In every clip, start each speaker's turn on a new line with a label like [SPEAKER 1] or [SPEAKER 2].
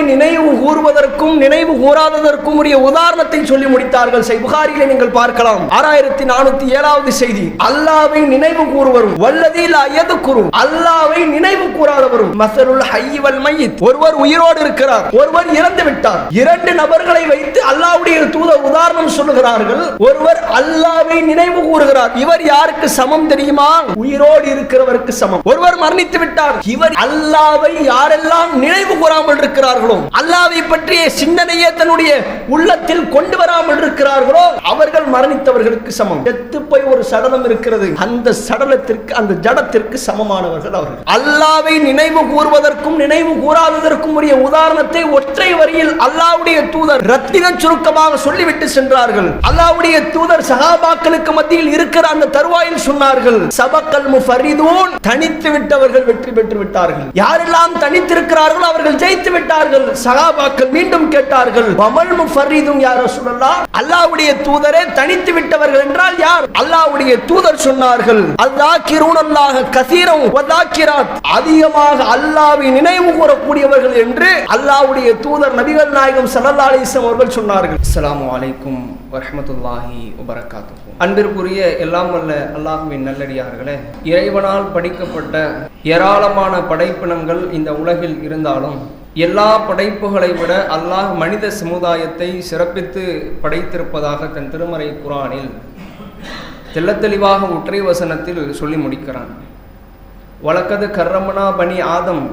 [SPEAKER 1] நினைவு கூறுவதற்கும் நினைவு கூறாததற்கும் உரிய உதாரணத்தை சொல்லி முடித்தார்கள். புகாரியிலே நீங்கள் பார்க்கலாம். 6407வது செய்தி. அல்லாஹ்வை நினைவு கூறுவரும் வல்லதி லா யذ்குரு, அல்லாஹ்வை நினைவு கூறாதவரும் மஸலுல் ஹய்ய் வல் மய்யித், ஒருவர் உயிரோடு இருக்கிறார், ஒருவர் இறந்து விட்டார். இரண்டு நபர்களை வைத்து அல்லாஹ்வுடைய தூதர் உதாரணம் சொல்லுகிறார்கள். ஒருவர் அல்லாஹ்வை நினைவு கூறுகிறார், இவர் யாருக்கு சமம் தெரியுமா? உயிரோடு இருக்கிறவருக்கு சமம். ஒருவர் மரணித்து விட்டார், இவர் அல்லாஹ்வை யாரெல்லாம் நினைவு கூறாமல் இருக்கிறார்களோ, அல்லாஹ்வை பற்றிய சிந்தனையே தன்னுடைய உள்ளத்தில் கொண்டு வராமல் இருக்கிறார்களோ, அவர்கள் மரணித்தவர்களுக்கு சமம். செத்து போய் ஒரு சடலம் இருக்கிறது, அந்த சடலத்திற்கு அந்த ஜடத்திற்கு சமமானவர்கள் அவர்கள். அல்லாஹ்வை நினைவு கூறுவதற்கும் நினைவு கூறாததற்கும் உரிய உதாரணத்தை ஒற்றை வரியில் அல்லாஹ்வுடைய தூதர் ரத்தின சுருக்கமாக சொல்லிவிட்டு சென்றார்கள். அல்லாஹ்வுடைய தூதர் சஹாபாக்களுக்கு மத்தியில் இருக்கிற அந்த தருவாயில் சொன்னார்கள், சபக்கல் முஃபரிதூன், தனித்து விட்டவர்கள் வெற்றி பெற்று விட்டார்கள். யாரெல்லாம் தனித்திருக்கிறார்களோ அவர்கள் ஜெயித்து விட்டார்கள். சஹாபாக்கள் மீண்டும் கேட்டார்கள், வமல் முஃபரிதுன் யா ரசூலல்லாஹ், அல்லாஹ்வுடைய தூதரே தனித்து விட்டவர்கள் என்றால் யார்? அல்லாஹ்வுடைய தூதர் சொன்னார்கள், அல்லாஹ்கிரூனல்லாஹ கஸீரன் வ ஸாக்கிராத், அதிகமாக அல்லாஹ்வை நினைவு கூறக்கூடியவர்கள் என்று அல்லாஹ்வுடைய தூதர் நபிகள் நாயகம் ஸல்லல்லாஹு அலைஹி வஸல்லம் அவர்கள் சொன்னார்கள். அஸ்ஸலாமு அலைக்கும் வரஹ்மத்துல்லாஹி வ பரகாத்துஹு. அன்பிற்குரிய எல்லாம் வல்ல அல்லாஹ்வின் நல்லடியார்களே, இறைவனால் படைக்கப்பட்ட ஏராளமான படைப்பினங்கள் இந்த உலகில் இருந்தாலும் எல்லா படைப்புகளை விட அல்லாஹ் மனித சமுதாயத்தை சிறப்பித்து படைத்திருப்பதாக தன் திருமறை குர்ஆனில் தெள்ளத்தெளிவாக ஒற்றை வசனத்தில் சொல்லி முடிக்கிறான். வலக்கது கர்ரமனா பனி ஆதம்,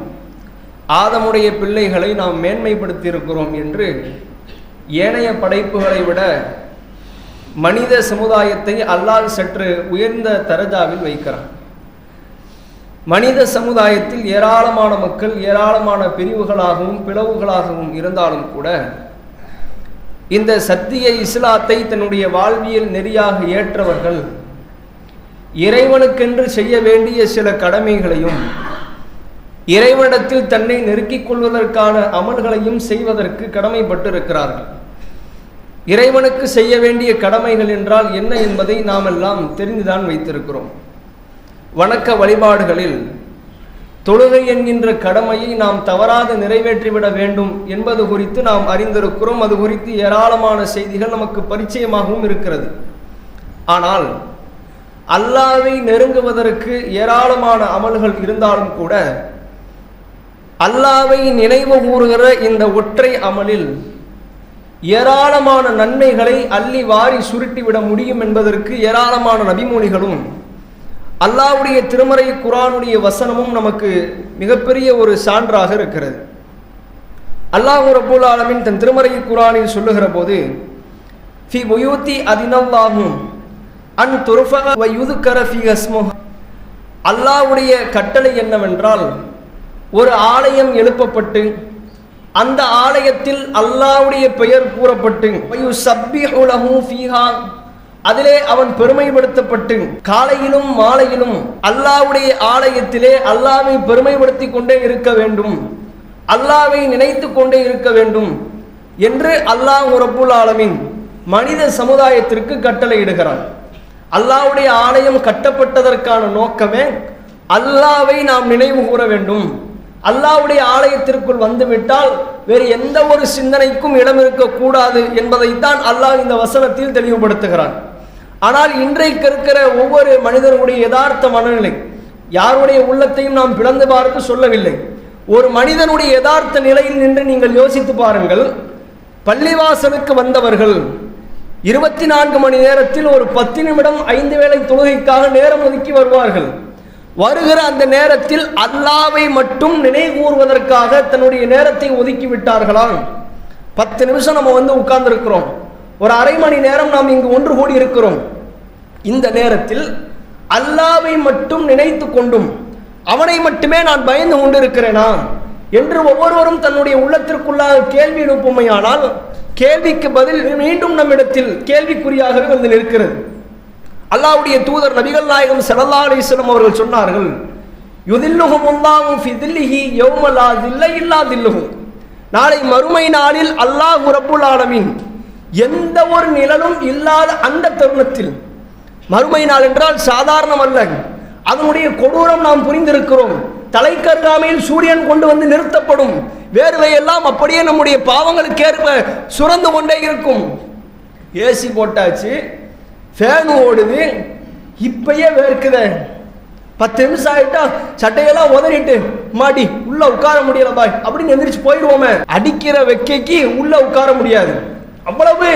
[SPEAKER 1] ஆதமுடைய பிள்ளைகளை நாம் மேன்மைப்படுத்தி இருக்கிறோம் என்று ஏனைய படைப்புகளை விட மனித சமுதாயத்தை அல்லாஹ் சற்று உயர்ந்த தரஜாவில் வைக்கிறான். மனித சமுதாயத்தில் ஏராளமான மக்கள் ஏராளமான பிரிவுகளாகவும் பிளவுகளாகவும் இருந்தாலும் கூட இந்த சத்திய இஸ்லாத்தை தன்னுடைய வாழ்வியல் நெறியாக ஏற்றவர்கள் இறைவனுக்கென்று செய்ய வேண்டிய சில கடமைகளையும் இறைவனிடத்தில் தன்னை நெருக்கிக் கொள்வதற்கான அமல்களையும் செய்வதற்கு கடமைப்பட்டிருக்கிறார்கள். இறைவனுக்கு செய்ய வேண்டிய கடமைகள் என்றால் என்ன என்பதை நாம் எல்லாம் தெரிந்துதான் வைத்திருக்கிறோம். வணக்க வழிபாடுகளில் தொழுகை என்கின்ற கடமையை நாம் தவறாது நிறைவேற்றிவிட வேண்டும் என்பது குறித்து நாம் அறிந்திருக்கிறோம். அது குறித்து ஏராளமான செய்திகள் நமக்கு பரிச்சயமாகவும் இருக்கிறது. ஆனால் அல்லாஹ்வை நெருங்குவதற்கு ஏராளமான அமல்கள் இருந்தாலும் கூட அல்லாஹ்வை நினைவு கூறுகிற இந்த ஒற்றை அமலில் ஏராளமான நன்மைகளை அள்ளி வாரி சுருட்டிவிட முடியும் என்பதற்கு ஏராளமான நபிமொழிகளும் அல்லாஹ்வுடைய திருமறை குர்ஆனுடைய வசனமும் நமக்கு மிகப்பெரிய ஒரு சான்றாக இருக்கிறது. அல்லாஹ் ரப்பல் ஆலமீன் தன் திருமறை குர்ஆனில் சொல்லுகிற போது, ஃபி புயூதி அதினல்லாஹு அன் துர்ஃபஅ வ யுذ்கர ஃபீ இஸ்முஹு, அல்லாஹ்வுடைய கட்டளை என்னவென்றால் ஒரு ஆலயம் எழுப்பப்பட்டு அந்த ஆலயத்தில் அல்லாஹ்வுடைய பெயர் கூறப்பட்டு வயுஸப்பிஹு லஹு ஃபீஹா, அதிலே அவன் பெருமைப்படுத்தப்பட்டு காலையிலும் மாலையிலும் அல்லாஹ்வுடைய ஆலயத்திலே அல்லாஹ்வை பெருமைப்படுத்தி கொண்டே இருக்க வேண்டும், அல்லாஹ்வை நினைத்து கொண்டே இருக்க வேண்டும் என்று அல்லாஹ் ரப்புல் ஆலமீன் மனித சமுதாயத்திற்கு கட்டளையிடுகிறான். அல்லாஹ்வுடைய ஆலயம் கட்டப்பட்டதற்கான நோக்கமே அல்லாஹ்வை நாம் நினைவு கூற வேண்டும். அல்லாஹ்வுடைய ஆலயத்திற்குள் வந்துவிட்டால் வேறு எந்த ஒரு சிந்தனைக்கும் இடம் இருக்கக்கூடாது என்பதைத்தான் அல்லாஹ் இந்த வசனத்தில் தெளிவுபடுத்துகிறான். ஆனால் இன்றைக்கு இருக்கிற ஒவ்வொரு மனிதனுடைய யதார்த்த மனநிலை, யாருடைய உள்ளத்தையும் நாம் பிளந்து பார்த்து சொல்லவில்லை, ஒரு மனிதனுடைய யதார்த்த நிலையில் நின்று நீங்கள் யோசித்து பாருங்கள். பள்ளிவாசலுக்கு வந்தவர்கள் 24 மணி நேரத்தில் ஒரு 10 நிமிடம் 5 வேளை தொழுகைக்காக நேரம் ஒதுக்கி வருவார்கள். வருகிற அந்த நேரத்தில் அல்லாஹ்வை மட்டும் நினைவு கூறுவதற்காக தன்னுடைய நேரத்தை ஒதுக்கி விட்டார்களா? 10 நிமிஷம் நம்ம வந்து உட்கார்ந்து இருக்கிறோம், ஒரு அரை மணி நேரம் நாம் இங்கு ஒன்று கூடி இருக்கிறோம். இந்த நேரத்தில் அல்லாஹ்வை மட்டும் நினைத்து கொண்டும் அவனை மட்டுமே நான் பயந்து கொண்டிருக்கிறேனா என்று ஒவ்வொருவரும் தன்னுடைய உள்ளத்திற்குள்ளாக கேள்வி எழுப்புமையானால் கேள்விக்கு பதில் மீண்டும் நம்மிடத்தில் கேள்விக்குறியாகவே வந்து நிற்கிறது. அல்லாஹ்வுடைய தூதர் நபிகள் நாயகம் ஸல்லல்லாஹு அலைஹி வஸல்லம் அவர்கள் சொன்னார்கள், யுதில்லுஹுமுல்லாஹு ஃபி தில்லிஹி யௌம லா தில்ல இல்லா தில்லுஹு, நாளை மறுமை நாளில் அல்லாஹ் ரப்புல் ஆலமீன் எந்த ஒரு நிழலும் இல்லாத அந்த தருணத்தில், மறுமை நாள் என்றால் சாதாரணம் அல்ல, அதனுடைய கொடூரம் நாம் புரிந்திருக்கிறோம். தலை கருகாமையில் சூரியன் கொண்டு வந்து நிறுத்தப்படும். வேர்வை எல்லாம் அப்படியே நம்முடைய பாவங்களுக்கு ஏற்ப சுரந்து கொண்டே இருக்கும். ஏசி போட்டாச்சு, ஃபேன் ஓடுது, இப்பயே வேர்க்குது. 10 நிமிஷம் ஆயிட்டா சட்டையெல்லாம் உதறிட்டு மாடி உள்ள உட்கார முடியல பாய் அப்படின்னு எந்திரிச்சு போயிடுவோமே. அடிக்கிற வெக்கைக்கு உள்ள உட்கார முடியாது. அவ்வளவு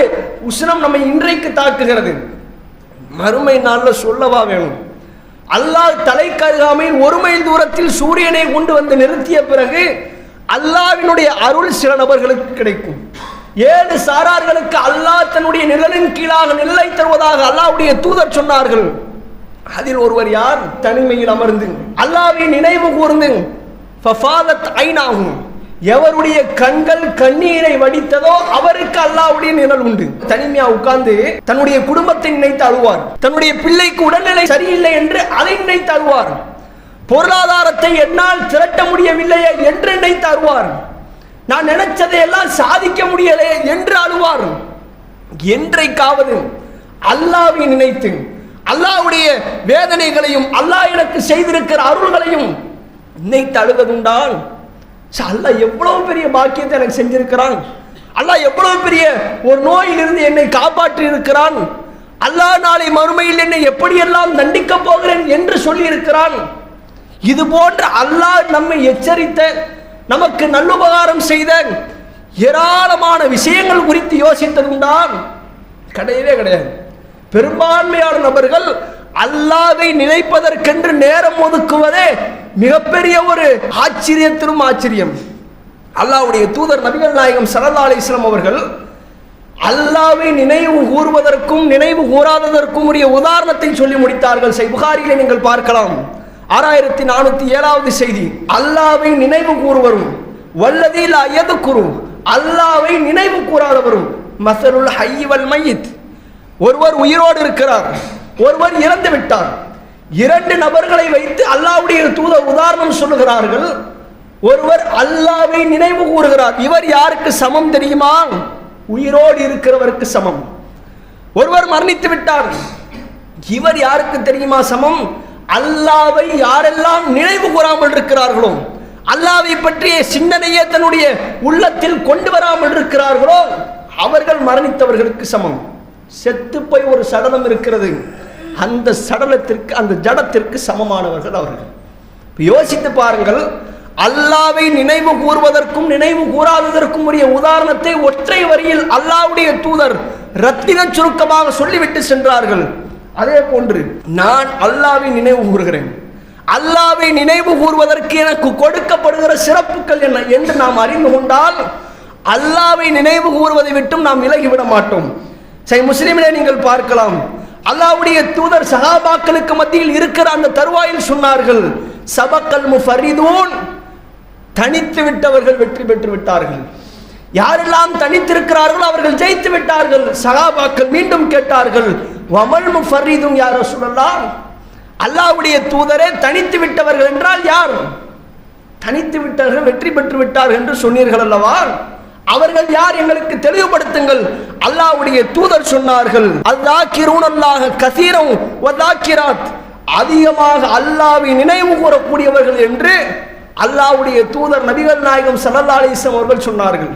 [SPEAKER 1] உஷ்ணம் நம்மை இன்றைக்கு தாக்குகிறது. மறுமை நாள்ல சொல்லவா வேணும்? அல்லாஹ் தலை கருகாமையில் 1 மைல் தூரத்தில் சூரியனை கொண்டு வந்து நிறுத்திய பிறகு அல்லாஹ்வினுடைய அருள் சில நபர்களுக்கு கிடைக்கும். 7 சாரார்களுக்கு அல்லாஹ் தன்னுடைய நிழலின் கீழாக நிழலை தருவதாக அல்லாஹ்வுடைய தூதர் சொன்னார்கள். அதில் ஒருவர் யார்? தனிமையில் அமர்ந்து அல்லாஹ்வை நினைவு கூர்ந்து ஃபஃபாதத் ஐனாஹு, எவருடைய கண்கள் கண்ணீரை வடித்ததோ அவருக்கு அல்லாஹ்வுடைய நிழல் உண்டு. தனிமையா உட்கார்ந்து தன்னுடைய குடும்பத்தை நினைத்து அழுவார். தன்னுடைய பிள்ளைக்கு உடல்நிலை சரியில்லை என்று அதை நினைத்து அழுவார். பொருளாதாரத்தை என்னால் திரட்ட முடியவில்லையே என்று நினைத்து அழுவார். நான் நினைச்சதை எல்லாம் சாதிக்க முடியலையே என்று அழுவார். என்றைக்காவது அல்லாஹ்வை நினைத்து அல்லாஹ்வுடைய வேதனைகளையும் அல்லாஹ் எனக்கு செய்திருக்கிற அருள்களையும் நினைத்து அழுததுண்டால், அல்லாஹ் எவ்வளவு பெரிய பாக்கியத்தை எனக்கு செஞ்சிருக்கிறான், அல்லாஹ் எவ்வளவு பெரிய ஒரு நோயிலிருந்து என்னை காப்பாற்றி இருக்கிறான், அல்லாஹ் நாளை மறுமையில் என்னை எப்படியெல்லாம் தண்டிக்க போகிறேன் என்று சொல்லி இருக்கிறான். இது போன்ற அல்லாஹ் நம்மை எச்சரித்த, நமக்கு நல்லுபகாரம் செய்த ஏராளமான விஷயங்கள் குறித்து யோசித்ததுண்டான் கிடையவே கிடையாது. பெரும்பான்மையான நபர்கள் அல்லாஹ்வை நினைப்பதற்கென்று நேரம் ஒதுக்குவதே மிகப்பெரிய ஒரு ஆச்சரியத்திலும் ஆச்சரியம். அல்லாஹ்வுடைய தூதர் நபிகள் நாயகம் ஸல்லல்லாஹு அலைஹி வஸல்லம் அவர்கள் அல்லாஹ்வை நினைவு கூறுவதற்கும் நினைவு கூறாததற்கும் உரிய உதாரணத்தை சொல்லி முடித்தார்கள். சஹீஹ் புகாரியிலே நீங்கள் பார்க்கலாம். 6407வது செய்தி. அல்லாஹ்வை நினைவு கூறுவரும் வல்லதி லா யذ்குரு, அல்லாஹ்வை நினைவு கூறாதவரும் மஸலுல் ஹய்ய் வல் மய்யித், ஒருவர் உயிரோடு இருக்கிறார், ஒருவர் இறந்து விட்டார். 2 நபர்களை வைத்து அல்லாஹ்வுடைய தூதர் உதாரணம் சொல்லுகிறார்கள். ஒருவர் அல்லாஹ்வை நினைவு கூறுகிறார். இவர் யாருக்கு சமம் தெரியுமா? உயிரோடு இருக்கிறவருக்கு சமம். ஒருவர் மரணித்து விட்டார். இவர் யாருக்கு தெரியுமா சமம்? அல்லாஹ்வை யாரெல்லாம் நினைவு கூறாமல் இருக்கிறார்களோ, அல்லாஹ்வை பற்றிய சிந்தனையே தன்னுடைய உள்ளத்தில் கொண்டு வராமல் இருக்கிறார்களோ அவர்கள் மரணித்தவர்களுக்கு சமம். செத்து போய் ஒரு சடலம் இருக்கிறது, அந்த சடலத்திற்கு அந்த ஜடத்திற்கு சமமானவர்கள் அவர்கள். யோசித்து பாருங்கள். அல்லாஹ்வை நினைவு கூறுவதற்கும் நினைவு கூறாததற்கும் உரிய உதாரணத்தை ஒற்றை வரியில் அல்லாஹ்வுடைய தூதர் ரத்தின சுருக்கமாக சொல்லிவிட்டு சென்றார்கள். அதே போன்று நான் அல்லாஹ்வை நினைவு கூறுகிறேன், அல்லாஹ்வை நினைவு கூறுவதற்கு எனக்கு கொடுக்கப்படுகிற சிறப்புகள் என்ன என்று நாம் அறிந்து கொண்டால் அல்லாஹ்வை நினைவு கூறுவதை விட்டும் நாம் விலகிவிட மாட்டோம். சஹீஹ் முஸ்லிமிலே நீங்கள் பார்க்கலாம். அல்லாஹ்வுடைய தூதர் சஹாபாக்களுக்கு மத்தியில் இருக்கிற அந்த தருவாயில் சொன்னார்கள், சபக்கல் முஃபரிதூன், தனித்து விட்டவர்கள் வெற்றி பெற்று விட்டார்கள். யாரெல்லாம் தனித்திருக்கிறார்களோ அவர்கள் ஜெயித்து விட்டார்கள். சஹாபாக்கள் மீண்டும் கேட்டார்கள், வமல் முஃபரிதுன் யா ரசூலல்லாஹ், அல்லாஹ்வுடைய தூதரே தனித்து விட்டவர்கள் என்றால் யார்? தனித்து விட்டவர்கள் வெற்றி பெற்று விட்டார்கள் என்று சொன்னீர்கள் அல்லவா, அவர்கள் யார் எங்களுக்கு தெளிவுபடுத்துங்கள். அல்லாஹ்வுடைய தூதர் சொன்னார்கள், அல்லாஹ்கிரூனல்லாஹ கஸீரன் வதாக்கிராத், அதிகமாக அல்லாஹ்வை நினைவு கூறக்கூடியவர்கள் என்று அல்லாஹ்வுடைய தூதர் நபிகள் நாயகம் ஸல்லல்லாஹு அலைஹி வஸல்லம் அவர்கள் சொன்னார்கள்.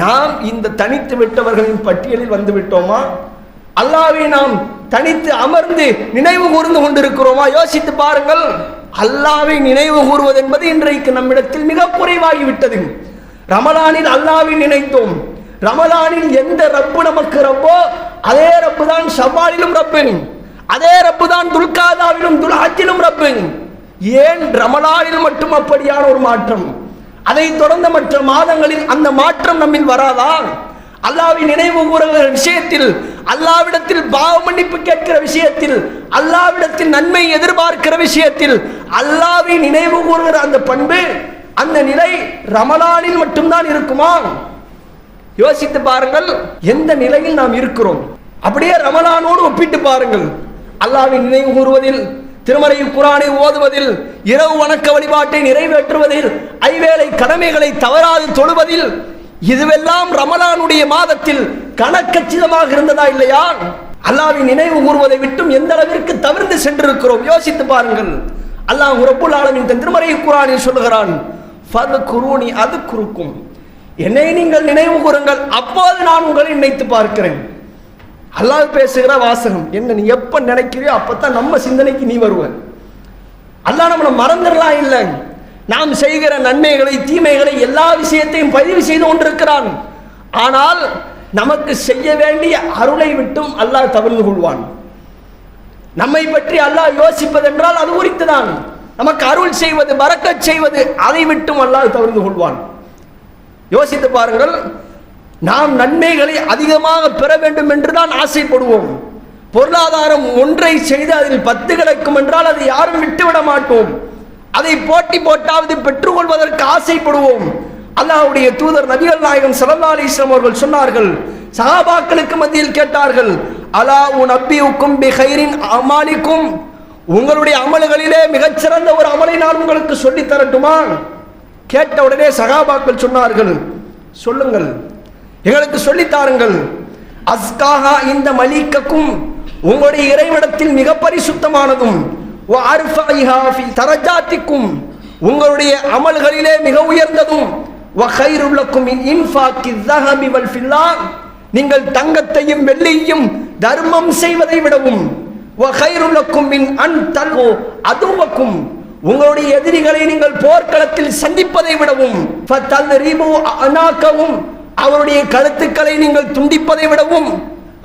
[SPEAKER 1] நாம் இந்த தனித்து விட்டவர்களின் பட்டியலில் வந்து விட்டோமா? அல்லாஹ்வை நாம் தனித்து அமர்ந்து நினைவு கூர்ந்து கொண்டிருக்கிறோமா? யோசித்து பாருங்கள். அல்லாஹ்வை நினைவு கூறுவது என்பது இன்றைக்கு நம்மிடத்தில் மிக குறைவாகிவிட்டது. ரமலானில் அல்லாஹ்வை நினைத்தோம். ரமலானில் எந்த ரப்பு நமக்கு ரப்போ அதே ரப்பு தான் ஷவ்வாலிலும் ரப்பு, அதே ரப்பு தான் துல்காதாவிலும் துல்ஹஜ்ஜிலும் ரப்பு. ஏன் ரமலானில் மட்டும் அப்படியான ஒரு மாற்றம்? அதை தொடர்ந்த மற்ற மாதங்களில் அந்த மாற்றம் நம்மில் வராதா? அல்லாஹ்வை நினைவு கூறுகிற விஷயத்தில், அல்லாஹ்விடத்தில் பாவ மன்னிப்பு கேட்கிற விஷயத்தில், அல்லாஹ்விடத்தில் நன்மை எதிர்பார்க்கிற விஷயத்தில் அல்லாஹ்வை நினைவு கூறுகிற அந்த பண்பு, அந்த நிலை ரமலானில் மட்டும்தான் இருக்குமா? யோசித்து பாருங்கள். எந்த நிலையில் நாம் இருக்கிறோம்? அப்படியே ரமலானோடு ஒப்பிட்டு பாருங்கள். அல்லாஹ்வை நினைவு கூறுவதில், திருமறை குர்ஆனை ஓதுவதில், இரவு வணக்க வழிபாட்டை நிறைவேற்றுவதில், ஐவேளை கடமைகளை தவறாது தொழுவதில், இதுவெல்லாம் ரமலானுடைய மாதத்தில் கணக்கச்சிதமாக இருந்ததா இல்லையா? அல்லாஹ்வை நினைவு கூறுவதை விட்டும் எந்த அளவிற்கு தவிர்த்து சென்றிருக்கிறோம் யோசித்து பாருங்கள். அல்லாஹ் ரப்புல் ஆலமீன் தன் திருமறை குர்ஆனில் சொல்லுகிறான், ஃபத்குரூனி அத்குருக்கும், என்னை நீங்கள் நினைவு கூறுங்கள், அப்போது நான் உங்களை நினைத்து பார்க்கிறேன். அல்லாஹ் பேசுகிற வாசகம் என்ன, நீ எப்ப நினைக்கிறியோ அப்பதான் நம்ம சிந்தனைக்கு நீ வருவ. அல்லாஹ் நம்மளை மறந்துடலாம் இல்லை, நாம் செய்கிற நன்மைகளை தீமைகளை எல்லா விஷயத்தையும் பதிவு செய்து கொண்டிருக்கிறான். ஆனால் நமக்கு செய்ய வேண்டிய அருளை விட்டும் அல்லாஹ் தவிர்த்து கொள்வான். நம்மை பற்றி அல்லாஹ் யோசிப்பதென்றால் அது குறித்துதான். நமக்கு அருள் செய்வது பரக்கத் செய்வது அதை விட்டும் அல்லாஹ் தவிர்த்து கொள்வான். யோசித்து பாருங்கள், நாம் நன்மைகளை அதிகமாக பெற வேண்டும் என்றுதான் ஆசைப்படுவோம். பொருளாதாரம் ஒன்றை செய்து அதில் 10 கிடைக்கும் என்றால் அதை யாரும் விட்டுவிட மாட்டோம். அதை போட்டி போட்டாவது பெற்றுக்கொள்வதற்கு ஆசைப்படுவோம். அல்லாஹ்வுடைய தூதர் நபிகள் நாயகம் ஸல்லல்லாஹு அலைஹி வஸல்லம் அவர்கள் சொன்னார்கள், சஹாபாக்களுக்கு மத்தியில் கேட்டார்கள், அலா உனப்பியுக்கும் பிகைரின் அமாலிக்கும், உங்களுடைய அமல்களிலே மிகச்சிறந்த ஒரு அமலை நான் உங்களுக்கு சொல்லி தரட்டுமா? கேட்ட உடனே சஹாபாக்கள் சொன்னார்கள், சொல்லுங்கள், எங்களுக்கு சொல்லித்தாருங்கள். அஸ்காஹா இந்த மலிக்கக்கும், உங்களுடைய இறைவிடத்தில் மிக பரிசுத்தமானதும், வஅர்ஃபைஹா ஃபி தரஜாத்திக்கும், உங்களுடைய அமல்களிலே மிக உயர்ந்ததும், வகைருல் லக்கும் மின் இன்ஃபாக்கி ذஹபி வல் ஃபில்லா, நீங்கள் தங்கத்தையும் வெள்ளியையும் தர்மம் செய்வதை விடவும், வகைருல் லக்கும் மின் அன் தல்கு அதுவக்கும், உங்களுடைய எதிரிகளை நீங்கள் போர்க்களத்தில் சந்திப்பதை விடவும், ஃபதல்ரிபு அனாகவும், அவருடைய கழுத்துக்களை நீங்கள் துண்டிப்பதை விடவும்.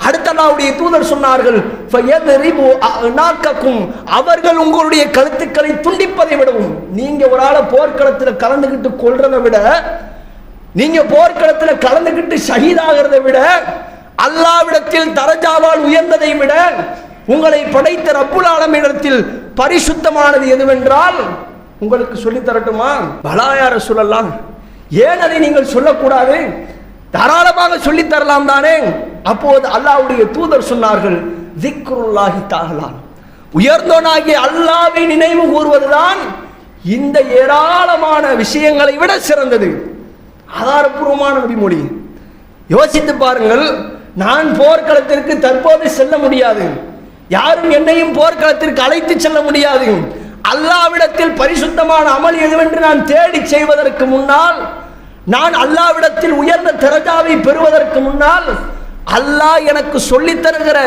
[SPEAKER 1] அடுத்த அல்லாஹ்வுடைய தூதர் சொன்னார்கள், ஃபயத்ரிபு அனாகக்கும், அவர்கள் உங்களுடைய கழுத்துக்களை துண்டிப்பதை விடவும். நீங்க ஒரு ஆளை போர்க்களத்தில் கலந்துக்கிட்டு கொல்றதை விட, நீங்க போர்க்களத்தில் கலந்துக்கிட்டு ஷஹீதாகிறதை விட, அல்லாஹ்விடத்தில் தரஜாவால் உயர்ந்ததை விட, உங்களை படைத்த ரப்புல் ஆலமீனிடத்தில் பரிசுத்தமானது எதுவென்றால் உங்களுக்கு சொல்லி தரட்டுமா? பலாயா ரசூலல்லாஹ், ஏன் அதை நீங்கள் சொல்லக்கூடாது? தாராளமாக சொல்லி தரலாம் தானே. அப்போது அல்லாஹ்வுடைய தூதர் சொன்னார்கள், திக்ருல்லாஹி தஆலா, உயர்ந்தோனாகிய அல்லாஹ்வை நினைவு கூறுவதுதான் இந்த ஏராளமான விஷயங்களை விட சிறந்தது. ஆதாரபூர்வமான நபிமொழி. யோசித்து பாருங்கள், நான் போர்க்களத்திற்கு தற்போது செல்ல முடியாது, யாரும் என்னையும் போர்க்களத்திற்கு அழைத்து செல்ல முடியாது. அல்லாஹ்விடத்தில் பரிசுத்தமான அமல் எதுவென்று நான் தேடி செய்வதற்கு முன்னால், நான் அல்லாஹ்விடத்தில் உயர்ந்த தரஜாவை பெறுவதற்கு முன்னால், அல்லாஹ் எனக்கு சொல்லி தருகிற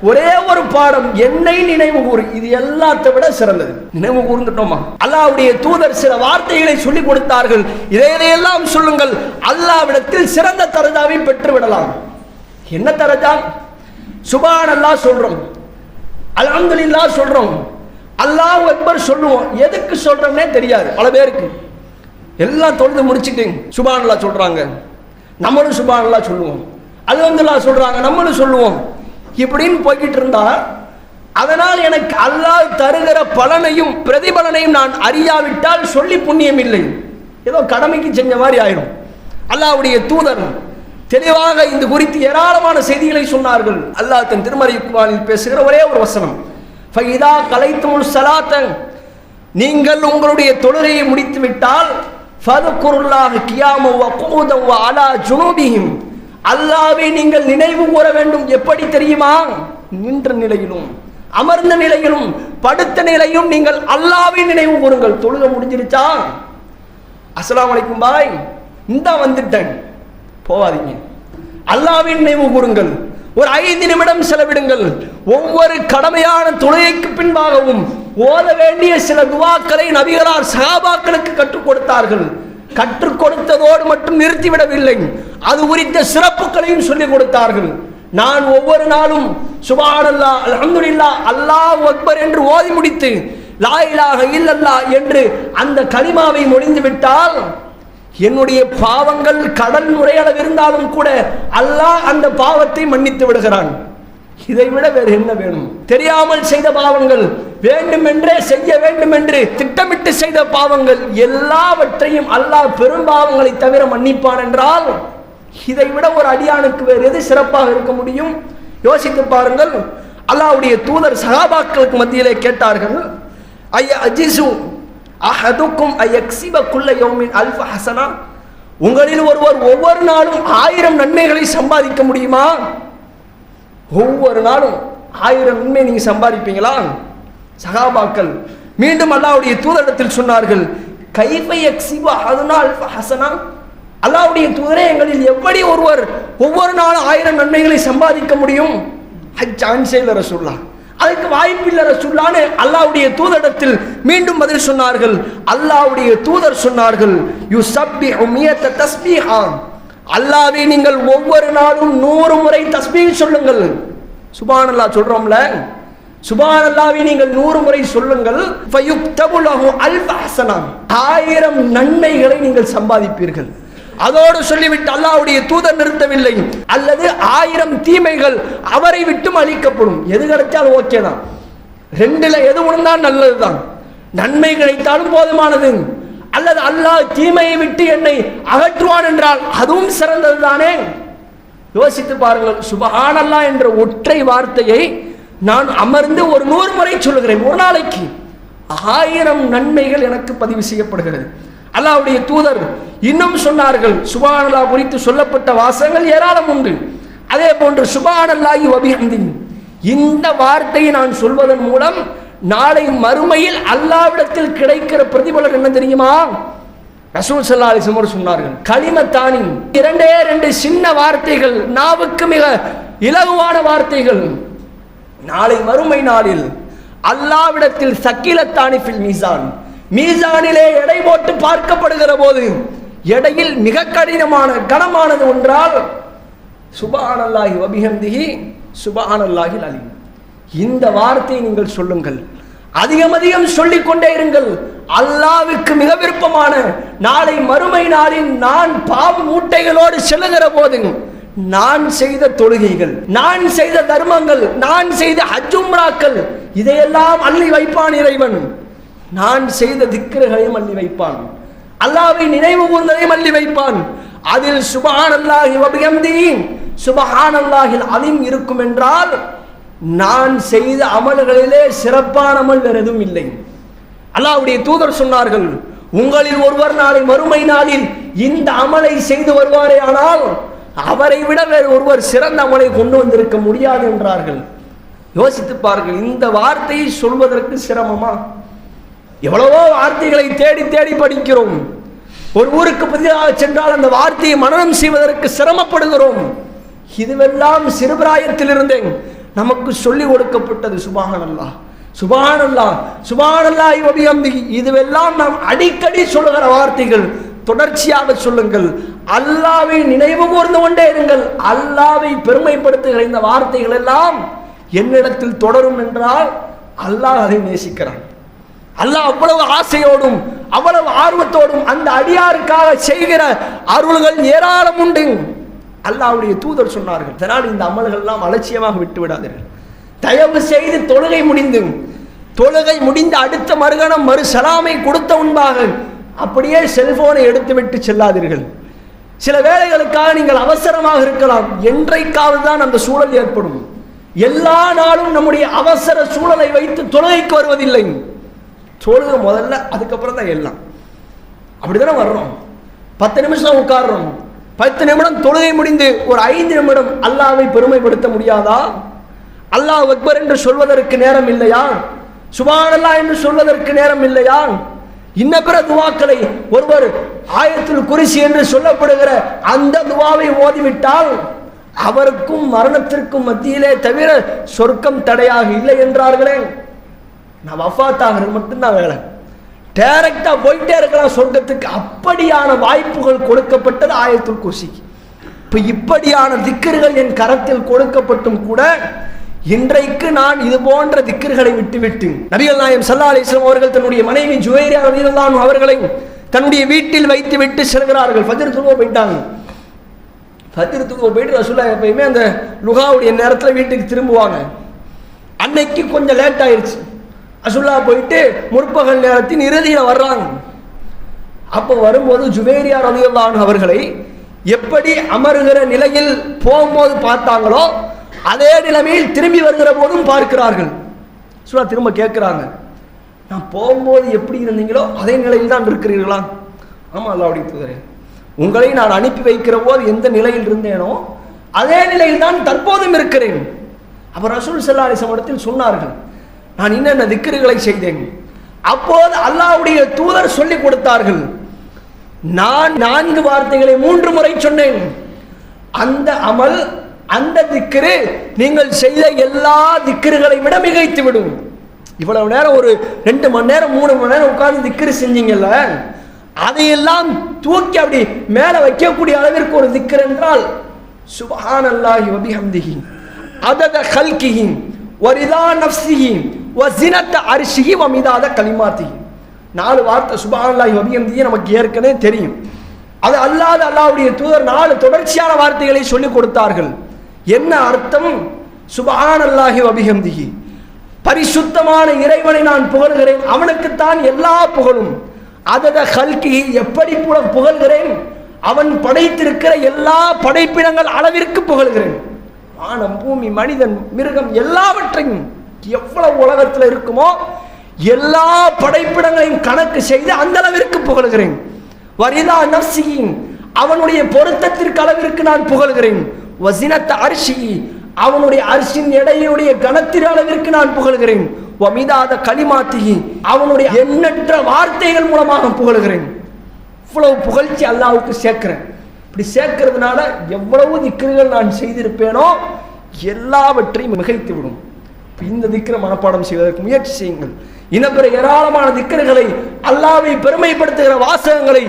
[SPEAKER 1] ஒரே ஒரு பாடம், என்னை நினைவு கூறு. இது எல்லாத்தை விட சிறந்தது. நினைவு கூர்ந்துட்டோமா? அல்லாஹ்வுடைய தூதர் சில வார்த்தைகளை சொல்லிக் கொடுத்தார்கள், இதையெல்லாம் சொல்லுங்கள், அல்லாஹ்விடத்தில் சிறந்த தரஜாவை பெற்று விடலாம். என்ன தரஜா? சுபான் அல்லாஹ் சொல்றோம், அல்ஹம்துலில்லாஹ் சொல்றோம், அல்லாஹ் அக்பர் சொல்லுவோம். எதுக்கு சொல்றோம்னே தெரியாது பல பேருக்கு. எல்லாம் தொழுது முடிச்சுட்டு சுபான் அல்லாஹ் சொல்றாங்க, நம்மளும் சுபான் அல்லாஹ் சொல்லுவோம். அல்ஹம்துலில்லாஹ் சொல்றாங்க, நம்மளும் சொல்லுவோம். இப்படின்னு போய்கிட்டு இருந்தா, அதனால் எனக்கு அல்லாஹ் தருகிற பலனையும் பிரதிபலனையும் நான் அறியாவிட்டால் சொல்லி புண்ணியம் இல்லை, ஏதோ கடமைக்கு செஞ்ச மாதிரி ஆயிடும். அல்லாஹ்வுடைய தூதர் தெளிவாக இந்த குறித்து ஏராளமான செய்திகளை சொன்னார்கள். அல்லாஹ் தன் திருமறை குர்ஆனில் பேசுகிற ஒரே ஒரு வசனம், ஃபைதா கலைத்துமுல் ஸலாத்த, நீங்கள் உங்களுடைய தொழுகையை முடித்து விட்டால், ஃபதுகுருல்லாஹ கியாம வ குஊதன் வ அலா ஜுனூபிஹிம், அல்லாஹ்வை நீங்கள் நினைவு கூற வேண்டும். எப்படி தெரியுமா? நின்ற நிலையிலும் அமர்ந்த நிலையிலும் படுத்த நிலையும் நீங்கள் அல்லாஹ்வை நினைவு கூறுங்கள். தொழுகை முடிஞ்சிருச்சா? அஸ்ஸலாமு அலைக்கும் பாய், இந்த வந்துட்டேன், போவாதீங்க, அல்லாஹ்வை நினைவு கூறுங்கள். ஒரு 5 நிமிடம் செலவிடுங்கள். ஒவ்வொரு கடமையான தொழுகைக்கு பின்பாகவும் ஓத வேண்டிய சில துஆக்களை நபிகளார் சஹாபாக்களுக்கு கற்றுக் கொடுத்தார்கள். கற்றுக் கொடுத்ததோடு மட்டும் நிறுத்திவிடவில்லை, அது குறித்த சிறப்புகளையும் சொல்லிக் கொடுத்தார்கள். நான் ஒவ்வொரு நாளும் சுப்ஹானல்லாஹ், அல்ஹம்துலில்லாஹ், அல்லாஹு அக்பர் என்று ஓதி முடித்து லா இலாஹ இல்லல்லாஹ் என்று அந்த கலிமாவை முடிந்து விட்டால், என்னுடைய பாவங்கள் கடல் நுரையளவு இருந்தாலும் கூட அல்லாஹ் அந்த பாவத்தை மன்னித்து விடுகிறான். இதை விட வேறு என்ன வேணும்? தெரியாமல் செய்த பாவங்கள், வேண்டுமென்றே செய்ய வேண்டும் என்று திட்டமிட்டு செய்த பாவங்கள், எல்லாவற்றையும் அல்லாஹ் பெரும் பாவங்களை தவிர மன்னிப்பான் என்றால், இதை விட ஒரு அடியானுக்கு வேறு எது சிறப்பாக இருக்க முடியும்? யோசித்து பாருங்கள். அல்லாஹ்வுடைய தூதர் சஹாபாக்களுக்கு மத்தியிலே கேட்டார்கள், ஐய அஜிசு அஹதுக்கும் அயக்ஸிப குல்ல யௌமின் அல்ஃப ஹஸனா, உங்களில் ஒருவர் ஒவ்வொரு நாளும் 1000 நன்மைகளை சம்பாதிக்க முடியுமா? ஒவ்வொரு நாளும் 1000 நன்மை நீங்க சம்பாதிப்பீங்களா? சஹாபாக்கள் மீண்டும் அல்லாஹ்வுடைய தூதரிடத்தில் சொன்னார்கள், கைஃப யக்ஸிபு அஹதுனா அல்ஃப ஹஸனா, அல்லாஹ்வுடைய தூதரே, எங்களில் எப்படி ஒருவர் ஒவ்வொரு நாளும் 1000 நன்மைகளை சம்பாதிக்க முடியும்? சான்ஸே இல்லை ரசூலுல்லாஹ், அதுக்கு வாய்ப்பில்லை ரசூலுல்லாஹ்னு அல்லாஹ்வுடைய தூதரிடத்தில் மீண்டும் பதில் சொன்னார்கள். அல்லாஹ்வுடைய தூதர் சொன்னார்கள், யுஸப்பிஹு மியத தஸ்பீஹா, அல்லாஹ்வை நீங்கள் ஒவ்வொரு நாளும் 100 முறை தஸ்பீஹ் சொல்லுங்கள். சுப்ஹானல்லாஹ் சொல்றோம்ல, சுப்ஹானல்லாஹ்வை நீங்கள் 100 முறை சொல்லுங்கள். ஃபயுக்தபு லஹு அல்ஃப ஹஸனா, 1000 நன்மைகளை நீங்கள் சம்பாதிப்பீர்கள். அதோடு சொல்லிவிட்டு அல்லாஹ்வுடைய தூதர் நிறுத்தவில்லை, அல்லது 1000 தீமைகள் அவரை விட்டும் அழிக்கப்படும். எது கிடைச்சாலும் ஓகே தான், ரெண்டுல எது ஒன்றுதான் நல்லதுதான். நன்மை கிடைத்தாலும் போதுமானது, அல்லது அல்லாஹ் தீமையை விட்டு என்னை அகற்றுவான் என்றால் அதுவும் சிறந்தது தானே. யோசித்து பாருங்கள், சுப்ஹானல்லாஹ் என்ற ஒற்றை வார்த்தையை நான் அமர்ந்து ஒரு 100 முறை சொல்லுகிறேன். ஒரு நாளைக்கு 1000 நன்மைகள் எனக்கு பதிவு செய்யப்படுகிறது. அல்லாஹ்வுடைய தூதர் இன்னும் சொன்னார்கள், சுப்ஹானல்லாஹ் குறித்து சொல்லப்பட்ட வாசகங்கள் ஏராளம் உண்டு. அதே போன்று சுப்ஹானல்லாஹி வ பிஹம்திஹி, இந்த வார்த்தையை நான் சொல்வதன் மூலம் நாளை மறுமையில் அல்லாஹ்விடத்தில் கிடைக்கிற பிரதிபலன் என்ன தெரியுமா? ரசூல் ஸல்லல்லாஹு அலைஹி வஸல்லம் சொன்னார்கள், கலிமத்தானி, 2 சின்ன வார்த்தைகள், நாவுக்கு மிக இலகுவான வார்த்தைகள், நாளை மறுமை நாளில் அல்லாஹ்விடத்தில் சக்கிலத்தானி ஃபில் மீசான், மீசானிலே எடை போட்டு பார்க்கப்படுகிற போது எடையில் மிக கடினமான கனமானது ஒன்றால் சுப்ஹானல்லாஹி வ பிஹம்திஹி சுப்ஹானல்லாஹில் அலீம். இந்த வார்த்தையை நீங்கள் சொல்லுங்கள், அதிகம் அதிகம் சொல்லிக் கொண்டே இருங்கள். அல்லாஹ்வுக்கு மிக விருப்பமான நாளை மறுமை நாளில் நான் பாவ மூட்டைகளோடு செல்லுகிற போது நான் செய்த தொழுகைகள், நான் செய்த தர்மங்கள், நான் செய்த ஹஜ் உம்ராக்கள், இதையெல்லாம் அள்ளி வைப்பான் இறைவன். நான் செய்த திக்ருகளையும் அள்ளி வைப்பான், அல்லாஹ்வை நினைவு கூர்ந்ததையும் அள்ளி வைப்பான். அதில் சுப்ஹானல்லாஹி வ பிஹம்திஹி சுப்ஹானல்லாஹில் அலீம் இருக்கும் என்றால் நான் செய்த அமல்களிலே சிறப்பான அமல் வேறு எதுவும் இல்லை. அல்லாஹ்வுடைய தூதர் சொன்னார்கள், உங்களில் ஒருவர் நாளை மறுமை நாளில் இந்த அமலை செய்து வருவாரே ஆனால் அவரை விட வேறு ஒருவர் சிறந்த அமலை கொண்டு வந்திருக்க முடியாது என்றார்கள். யோசித்து பாருங்கள், இந்த வார்த்தையை சொல்வதற்கு சிரமமா? எவ்வளவோ வார்த்தைகளை தேடி தேடி படிக்கிறோம். ஒரு ஊருக்கு புதிதாக சென்றால் அந்த வார்த்தையை மனனம் செய்வதற்கு சிரமப்படுகிறோம். இதுவெல்லாம் சிறுபிராயத்தில் இருந்தேன் நமக்கு சொல்லி கொடுக்கப்பட்டது. சுப்ஹானல்லாஹ் சுப்ஹானல்லாஹ் சுப்ஹானல்லாஹி வ பிஹம்திஹி, இதுவெல்லாம் நாம் அடிக்கடி சொல்லுகிற வார்த்தைகள். தொடர்ச்சியாக சொல்லுங்கள், அல்லாஹ்வை நினைவு கூர்ந்து கொண்டே இருங்கள். அல்லாஹ்வை பெருமைப்படுத்துகிற இந்த வார்த்தைகள் எல்லாம் என்னிடத்தில் தொடரும் என்றால் அல்லாஹ் அதை நேசிக்கிறான். அல்லாஹ் அவ்வளவு ஆசையோடும் அவ்வளவு ஆர்வத்தோடும் அந்த அடியாருக்காக செய்கிற அருள்கள் ஏராளம் உண்டு. அல்லாஹ்வுடைய தூதர் சொன்னார்கள், அதனால் இந்த அமல்கள் எல்லாம் அலட்சியமாக விட்டு விடாதீர்கள். தயவு செய்து தொழுகை முடிந்த அடுத்த மறுகணம் மறு சலாமை கொடுத்த முன்பாக அப்படியே செல்போனை எடுத்துவிட்டு செல்லாதீர்கள். சில வேளைகளுக்காக நீங்கள் அவசரமாக இருக்கலாம், என்றைக்காவது தான் அந்த சூழல் ஏற்படும். எல்லா நாளும் நம்முடைய அவசர சூழலை வைத்து தொழுகைக்கு வருவதில்லை. தொழுக முதல்ல, அதுக்கப்புறம் தான் எல்லாம். அப்படித்தானே வர்றோம். 10 நிமிஷம் உட்கார்றோம், 10 நிமிடம் தொழுகை முடிந்து ஒரு 5 நிமிடம் அல்லாஹ்வை பெருமைப்படுத்த முடியாதா? அல்லாஹ் அக்பர் என்று சொல்வதற்கு நேரம் இல்லையா? சுப்ஹானல்லாஹ் என்று சொல்வதற்கு நேரம் இல்லையா? இன்ன பிற துவாக்களை ஒருவர் ஆயத்துல் குர்சி என்று சொல்லப்படுகிற அந்த துவாவை ஓதிவிட்டால் அவருக்கும் மரணத்திற்கும் மத்தியிலே தவிர சொர்க்கம் தடையாக இல்லை என்றார்களே. நான் வஃபாத்தாகிறது மட்டும்தான் வேலை, டைரக்டா போயிட்டே இருக்கலாம் சொர்க்கத்துக்கு. அப்படியான வாய்ப்புகள் கொடுக்கப்பட்டது ஆயத்துல் குர்சிக்கு. இப்ப இப்படியான திக்ருகள் என் கரத்தில் கொடுக்கப்பட்டும் கூட இன்றைக்கு நான் இது போன்ற திக்ருகளை விட்டுவிட்டு நபிகள் நாயகம் ஸல்லல்லாஹு அலைஹி வஸல்லம் அவர்கள் தன்னுடைய மனைவி ஜுவைரியா ரலியல்லாஹு அன்ஹா அவர்களை தன்னுடைய வீட்டில் வைத்து விட்டு செல்கிறார்கள். ஃபஜ்ர் தொழுவ போயிட்டாங்க. ஃபஜ்ர் தொழுவ போயிட்டு ரசூலுல்லாஹ் எப்பயுமே அந்த லுகாவுடைய நேரத்தில் வீட்டுக்கு திரும்புவாங்க. அன்னைக்கு கொஞ்சம் லேட் ஆயிடுச்சு. ரசூலுல்லாஹ் போயிட்டு முற்பகல் நேரத்தின் இறுதியில் வர்றாங்க. அப்போ வரும்போது ஜுவைரியா ரலியல்லாஹு அன்ஹா அவர்களை எப்படி அமருகிற நிலையில் போகும்போது பார்த்தாங்களோ அதே நிலைமையில் திரும்பி வருகிற போதும் பார்க்கிறார்கள். ரசூலுல்லாஹ் திரும்ப கேட்கிறாங்க, நான் போகும்போது எப்படி இருந்தீங்களோ அதே நிலையில் தான் இருக்கிறீர்களா? ஆமா அல்லாஹ்வுடைய தூதரே, உங்களை நான் அனுப்பி வைக்கிற போது எந்த நிலையில் இருந்தேனோ அதே நிலையில் தான் தற்போதும் இருக்கிறேன். அப்ப ரசூல் ஸல்லல்லாஹு அலைஹி வஸல்லம் சொன்னார்கள், நான் என்னென்ன திக்ருகளை செய்தேன், அப்போது அல்லாஹ்வுடைய தூதர் சொல்லிக் கொடுத்தார்கள், நான் 4 வார்த்தைகளை 3 முறை சொன்னேன். அந்த அமல், அந்த திக்ரு நீங்கள் செய்த எல்லா திக்ருகளை விட மிகைத்து விடும். இவ்வளவு நேரம் ஒரு 2 மணி நேரம் 3 மணி நேரம் உட்கார்ந்து திக்ரு செஞ்சீங்கல்ல, அதையெல்லாம் தூக்கி அப்படி மேல வைக்கக்கூடிய அளவிற்கு ஒரு திக்ர் என்றால் சுப்ஹானல்லாஹி வ பிஹம்திஹி அதத கல்கிஹி வ ரிதா நஃப்ஸிஹி வ ஸினத அர்ஷிஹி வ மிதாத கலிமாத்திஹி. 4 வார்த்தை சுப்ஹானல்லாஹி வ பிஹம்திஹி நமக்கு ஏற்கனவே தெரியும். அது அல்லாத அல்லாஹ்வுடைய தூதர் 4 தொடர்ச்சியான வார்த்தைகளை சொல்லிக் கொடுத்தார்கள். என்ன அர்த்தம்? சுப்ஹானல்லாஹி வ பிஹம்திஹி, பரிசுத்தமான இறைவனை நான் புகழ்கிறேன், அவனுக்குத்தான் எல்லா புகழும். அதத கல்கிஹி, எப்படி புகழ்கிறேன்? அவன் படைத்திருக்கிற எல்லா படைப்பினங்கள் அளவிற்கு புகழ்கிறேன். வானம், பூமி, மனிதன், மிருகம் எல்லாவற்றையும், எவ்வளவு உலகத்தில் இருக்குமோ எல்லா படைப்பினங்களையும் கணக்கு செய்து அந்த அளவிற்கு புகழ்கிறேன். வரிதா நஃப்ஸிஹி, அவனுடைய பொருத்தத்திற்கு அளவிற்கு நான் புகழ்கிறேன். வஸினத அர்ஷிஹி, அவனுடைய அர்ஷின் எடையுடைய கணத்தின் அளவிற்கு நான் புகழ்கிறேன். வமிதாத கலிமாத்திஹி, அவனுடைய எண்ணற்ற வார்த்தைகள் மூலமாக புகழ்கிறேன். இவ்வளவு புகழ்ச்சி அல்லாஹ்வுக்கு சேர்க்கிறேன். இப்படி சேர்க்கிறதுனால எவ்வளவு திக்ருகள் நான் செய்திருப்பேனோ எல்லாவற்றையும் மிகைத்து விடும். இந்த திக்ரை மனப்பாடம் செய்வதற்கு முயற்சி செய்யுங்கள். இன்னபிற ஏராளமான திக்ருகளை, அல்லாஹ்வை பெருமைப்படுத்துகிற வாசகங்களை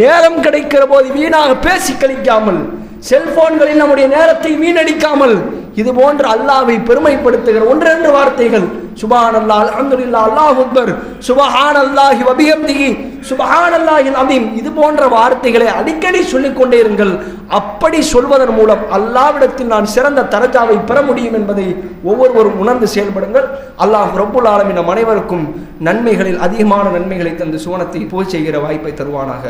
[SPEAKER 1] நேரம் கிடைக்கிற போது வீணாக பேசி கழிக்காமல், செல்போன்களில் நம்முடைய நேரத்தை வீணடிக்காமல், இது போன்ற அல்லாஹ்வை பெருமைப்படுத்துகிற 1-2 வார்த்தைகள், சுப்ஹானல்லாஹ், அல்ஹம்துலில்லாஹ், அல்லாஹு அக்பர், சுப்ஹானல்லாஹி வ பிஹம்திஹி, சுப்ஹானல்லாஹில் அஸீம், இது போன்ற வார்த்தைகளை அடிக்கடி சொல்லிக் கொண்டே இருங்கள். அப்படி சொல்வதன் மூலம் அல்லாஹ்விடத்தில் நான் சிறந்த தரஜாவை பெற முடியும் என்பதை ஒவ்வொருவரும் உணர்ந்து செயல்படுங்கள். அல்லாஹ் ரப்புல் ஆலமீன் நம் அனைவருக்கும் நன்மைகளில் அதிகமான நன்மைகளை தந்து சுவனத்தை போய் செய்கிற வாய்ப்பை தருவானாக.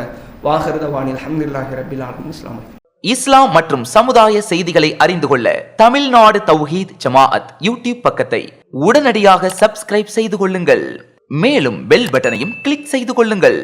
[SPEAKER 1] வாஹிருதவானில் அல்ஹம்துலில்லாஹி ரப்பில் ஆலமீன். அஸ்ஸலாமு அலைக்கும்.
[SPEAKER 2] இஸ்லாம் மற்றும் சமுதாய செய்திகளை அறிந்து கொள்ள தமிழ்நாடு தௌஹீத் ஜமாஅத் யூடியூப் பக்கத்தை உடனடியாக சப்ஸ்கிரைப் செய்து கொள்ளுங்கள். மேலும் பெல் பட்டனையும் கிளிக் செய்து கொள்ளுங்கள்.